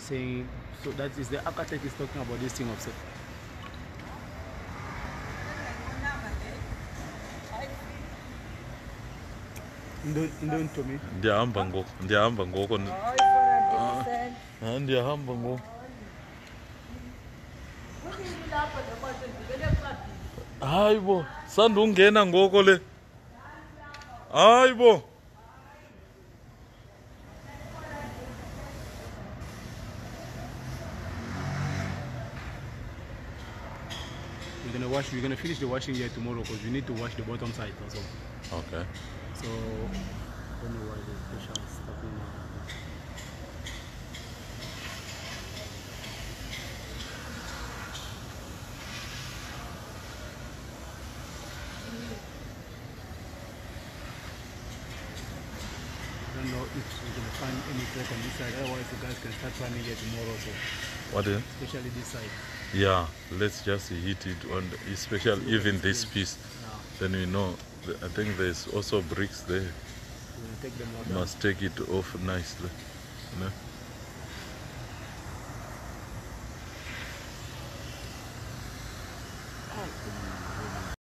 saying, so that is the architect is talking about this thing of say. Don't to me. Ndiyahamba ngoko. Ndiyahamba ngoko. Hayi bo, sandungena ngoko le. Hayi bo. We're gonna finish the washing here tomorrow because we need to wash the bottom side also. Okay. So I don't know why the pressure is stopping now. I don't know if we're gonna find any crack on this side, otherwise the guys can start planning it tomorrow also. What is it? Especially this side. Yeah, let's just hit it on, especially even this piece. Yeah. Then we know. I think there's also bricks there. We're gonna take them out. Must take it off nicely. You know?